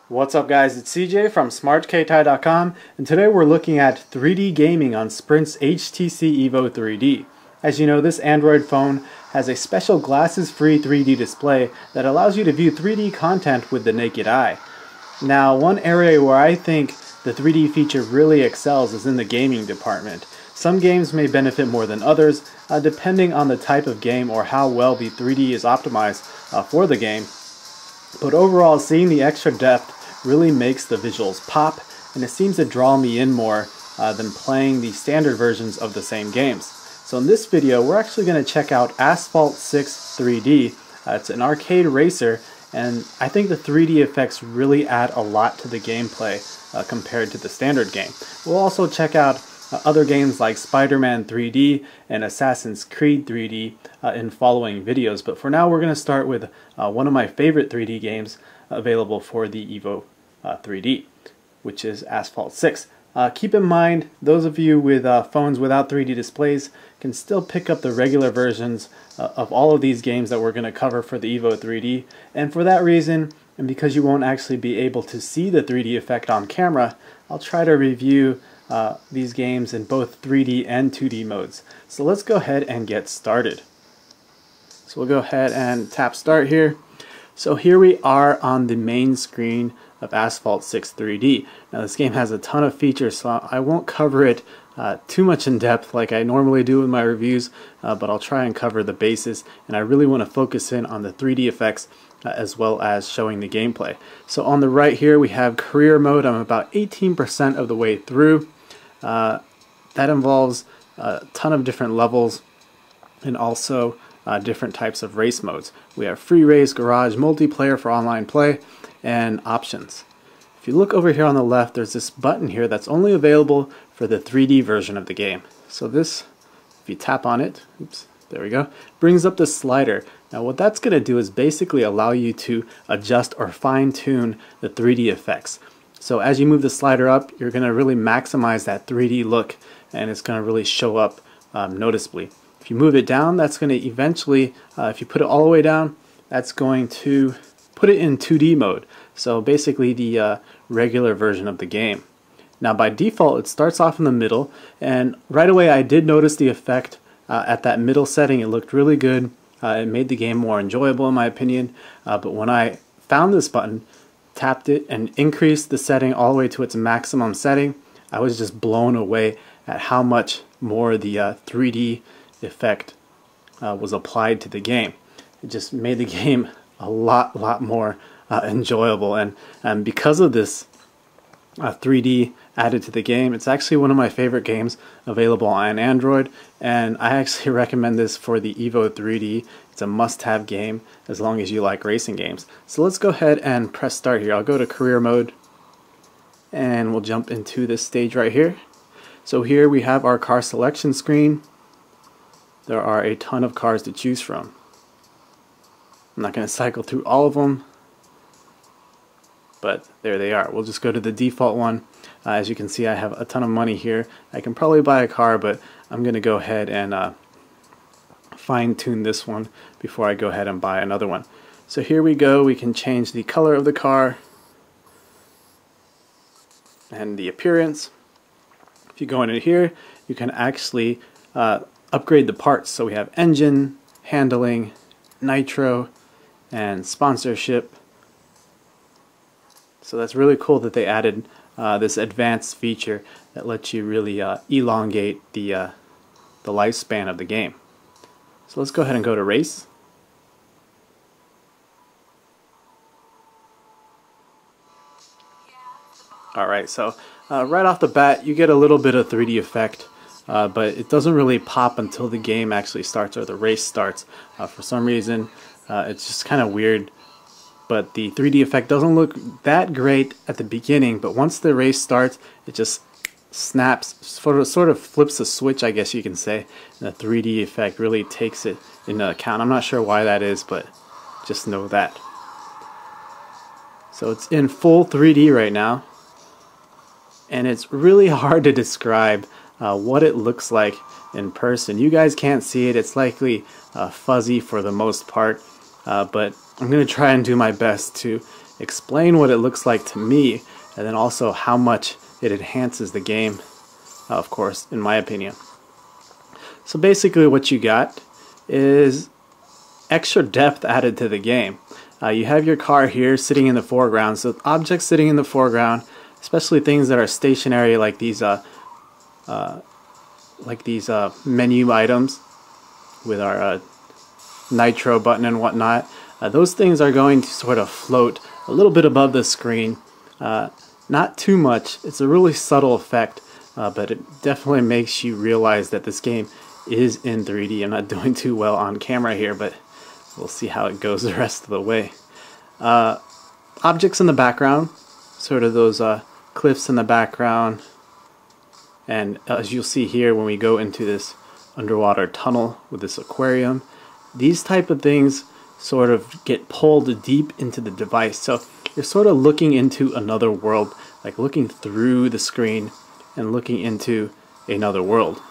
What's up guys, it's CJ from smartkti.com, and today we're looking at 3D gaming on Sprint's HTC EVO 3D. As you know, this Android phone has a special glasses-free 3D display that allows you to view 3D content with the naked eye. Now, one area where I think the 3D feature really excels is in the gaming department. Some games may benefit more than others, depending on the type of game or how well the 3D is optimized for the game. But overall, seeing the extra depth really makes the visuals pop, and it seems to draw me in more than playing the standard versions of the same games. So in this video, we're actually going to check out Asphalt 6 3D. It's an arcade racer, and I think the 3D effects really add a lot to the gameplay compared to the standard game. We'll also check out other games like Spider-Man 3D and Assassin's Creed 3D in following videos, but for now we're going to start with one of my favorite 3D games available for the EVO 3D, which is Asphalt 6. Keep in mind, those of you with phones without 3D displays can still pick up the regular versions of all of these games that we're going to cover for the EVO 3D, and for that reason, and because you won't actually be able to see the 3D effect on camera, I'll try to review these games in both 3D and 2D modes. So let's go ahead and get started. So we'll go ahead and tap start here. So here we are on the main screen of Asphalt 6 3D. Now this game has a ton of features, so I won't cover it too much in depth like I normally do in my reviews, but I'll try and cover the bases, and I really want to focus in on the 3D effects as well as showing the gameplay. So on the right here we have career mode. I'm about 18% of the way through. That involves a ton of different levels and also different types of race modes. We have free race, garage, multiplayer for online play, and options. If you look over here on the left, there's this button here that's only available for the 3D version of the game. So this, if you tap on it, oops, there we go, brings up the slider. Now what that's going to do is basically allow you to adjust or fine-tune the 3D effects. So as you move the slider up, you're going to really maximize that 3D look, and it's going to really show up noticeably. If you move it down, that's going to eventually, if you put it all the way down, that's going to put it in 2D mode. So basically the regular version of the game. Now by default, it starts off in the middle, and right away I did notice the effect at that middle setting. It looked really good. It made the game more enjoyable in my opinion, but when I found this button, tapped it, and increased the setting all the way to its maximum setting, I was just blown away at how much more the 3D effect was applied to the game. It just made the game a lot more enjoyable, and because of this 3D added to the game, it's actually one of my favorite games available on Android, and I actually recommend this for the EVO 3D. It's a must-have game as long as you like racing games. So let's go ahead and press start here. I'll go to career mode, and we'll jump into this stage right here. So here we have our car selection screen. There are a ton of cars to choose from. I'm not going to cycle through all of them, but there they are. We'll just go to the default one. As you can see, I have a ton of money here. I can probably buy a car, but I'm going to go ahead and fine-tune this one before I go ahead and buy another one. So here we go. We can change the color of the car and the appearance. If you go into here, you can actually upgrade the parts. So we have engine, handling, nitro, and sponsorship. So that's really cool that they added this advanced feature that lets you really elongate the lifespan of the game. So let's go ahead and go to race. Alright, so right off the bat you get a little bit of 3D effect, but it doesn't really pop until the game actually starts or the race starts. For some reason it's just kind of weird, but the 3D effect doesn't look that great at the beginning, but once the race starts it just snaps, sort of flips a switch, I guess you can say, and the 3D effect really takes it into account. I'm not sure why that is, but just know that. So it's in full 3D right now, and it's really hard to describe what it looks like in person. You guys can't see it. It's likely fuzzy for the most part, but I'm going to try and do my best to explain what it looks like to me, and then also how much it enhances the game, of course, in my opinion. So basically what you got is extra depth added to the game. You have your car here sitting in the foreground, so objects sitting in the foreground, especially things that are stationary like these menu items with our nitro button and whatnot, those things are going to sort of float a little bit above the screen. Not too much. It's a really subtle effect, but it definitely makes you realize that this game is in 3D. I'm not doing too well on camera here, but we'll see how it goes the rest of the way. Objects in the background, sort of those cliffs in the background, and as you'll see here when we go into this underwater tunnel with this aquarium, these type of things sort of get pulled deep into the device. So you're sort of looking into another world, like looking through the screen and looking into another world.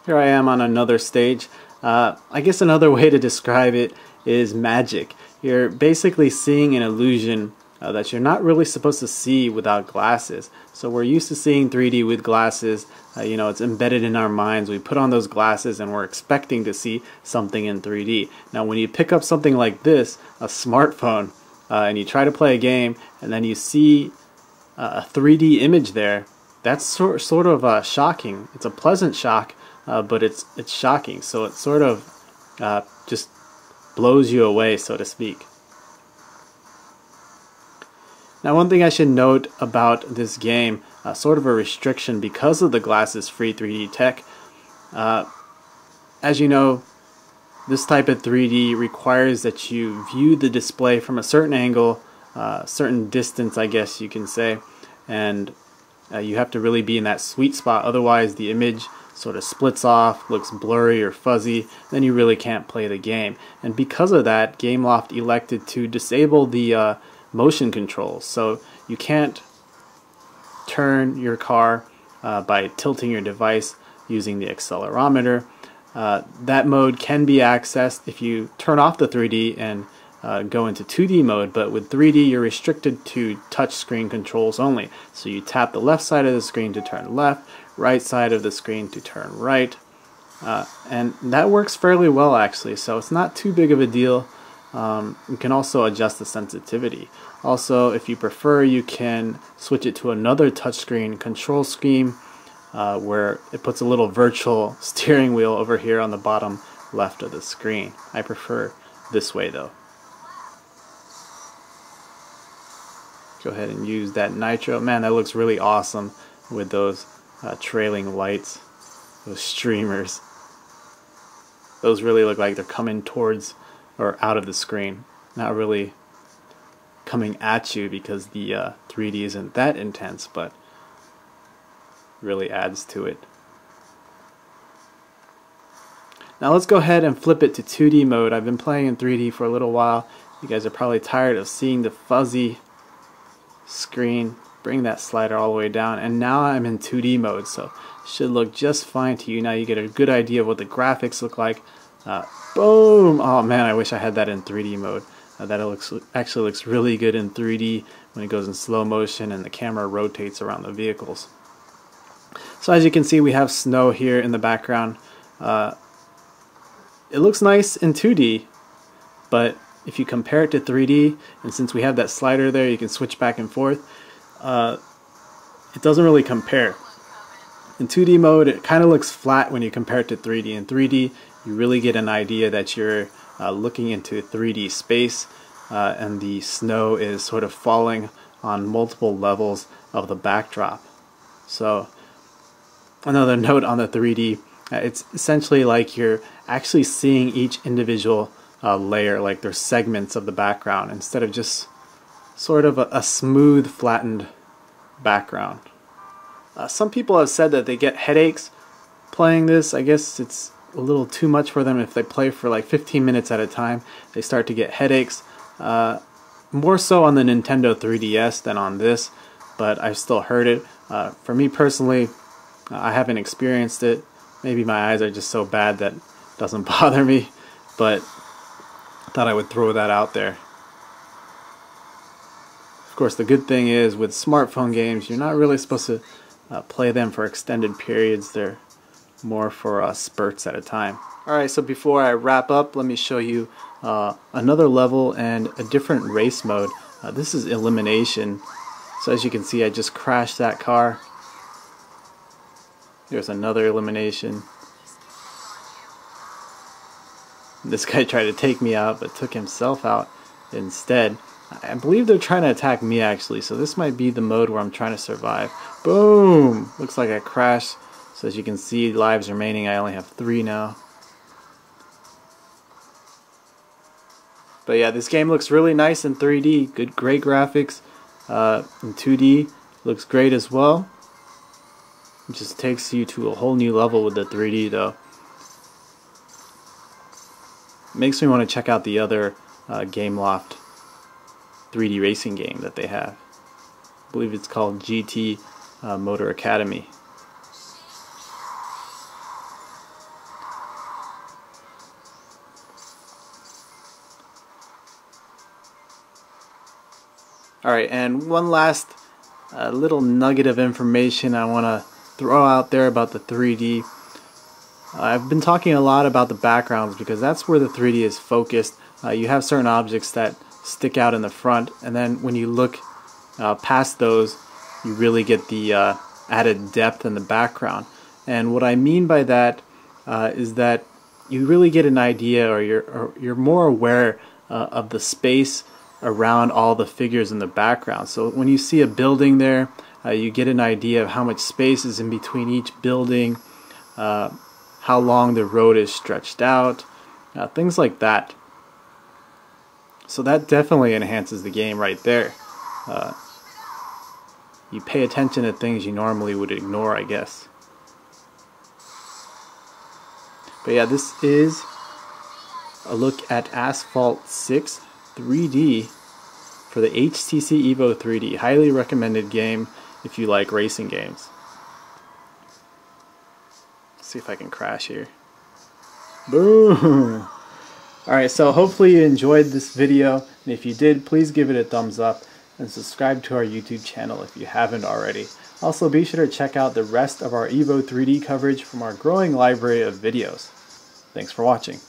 Here I am on another stage. I guess another way to describe it is magic. You're basically seeing an illusion that you're not really supposed to see without glasses. So we're used to seeing 3D with glasses. You know, it's embedded in our minds. We put on those glasses and we're expecting to see something in 3D. Now when you pick up something like this, a smartphone, and you try to play a game and then you see a 3D image there, that's sort of shocking. It's a pleasant shock, but it's shocking. So it sort of just blows you away, so to speak. Now one thing I should note about this game, sort of a restriction because of the glasses free 3D tech. As you know, this type of 3D requires that you view the display from a certain angle, certain distance I guess you can say, and you have to really be in that sweet spot, otherwise the image sort of splits off, looks blurry or fuzzy, then you really can't play the game. And because of that, Gameloft elected to disable the motion controls, so you can't turn your car by tilting your device using the accelerometer. That mode can be accessed if you turn off the 3D and go into 2D mode, but with 3D you're restricted to touch screen controls only. So you tap the left side of the screen to turn left, right side of the screen to turn right, and that works fairly well actually, so it's not too big of a deal. You can also adjust the sensitivity. Also, if you prefer, you can switch it to another touchscreen control scheme where it puts a little virtual steering wheel over here on the bottom left of the screen. I prefer this way though. Go ahead and use that nitro. Man, that looks really awesome with those trailing lights, those streamers. Those really look like they're coming towards or out of the screen, not really coming at you because the 3D isn't that intense, but really adds to it. Now let's go ahead and flip it to 2D mode. I've been playing in 3D for a little while. You guys are probably tired of seeing the fuzzy screen. Bring that slider all the way down, and now I'm in 2D mode, so it should look just fine to you. Now you get a good idea of what the graphics look like. Boom! Oh man, I wish I had that in 3D mode. Actually looks really good in 3D when it goes in slow motion and the camera rotates around the vehicles. So as you can see, we have snow here in the background. It looks nice in 2D, but if you compare it to 3D, and since we have that slider there, you can switch back and forth, it doesn't really compare. In 2D mode, it kind of looks flat when you compare it to 3D. In 3D, you really get an idea that you're looking into 3D space, and the snow is sort of falling on multiple levels of the backdrop. So another note on the 3D, it's essentially like you're actually seeing each individual layer, like there's segments of the background instead of just sort of a smooth flattened background. Some people have said that they get headaches playing this. I guess it's a little too much for them. If they play for like 15 minutes at a time, they start to get headaches. More so on the Nintendo 3DS than on this, but I've still heard it. For me personally, I haven't experienced it. Maybe my eyes are just so bad that it doesn't bother me, but I thought I would throw that out there. course, the good thing is with smartphone games, you're not really supposed to play them for extended periods. They're more for spurts at a time. Alright, so before I wrap up, let me show you another level and a different race mode. This is Elimination. So as you can see, I just crashed that car. There's another Elimination. This guy tried to take me out, but took himself out instead. I believe they're trying to attack me actually, so this might be the mode where I'm trying to survive. Boom! Looks like I crashed. So as you can see, lives remaining, I only have 3 now. But yeah, this game looks really nice in 3D. Great graphics. In 2D, looks great as well. It just takes you to a whole new level with the 3D though. Makes me want to check out the other Gameloft 3D racing game that they have. I believe it's called GT Motor Academy. Alright, and one last little nugget of information I want to throw out there about the 3D. I've been talking a lot about the backgrounds because that's where the 3D is focused. You have certain objects that stick out in the front, and then when you look past those, you really get the added depth in the background. And what I mean by that is that you really get an idea, or you're more aware of the space around all the figures in the background. So when you see a building there, you get an idea of how much space is in between each building, how long the road is stretched out, things like that. So that definitely enhances the game right there. You pay attention to things you normally would ignore, I guess. But yeah, this is a look at Asphalt 6 3D for the HTC EVO 3D. Highly recommended game if you like racing games. Let's see if I can crash here. Boom! Alright, so hopefully you enjoyed this video, and if you did, please give it a thumbs up and subscribe to our YouTube channel if you haven't already. Also, be sure to check out the rest of our EVO 3D coverage from our growing library of videos. Thanks for watching.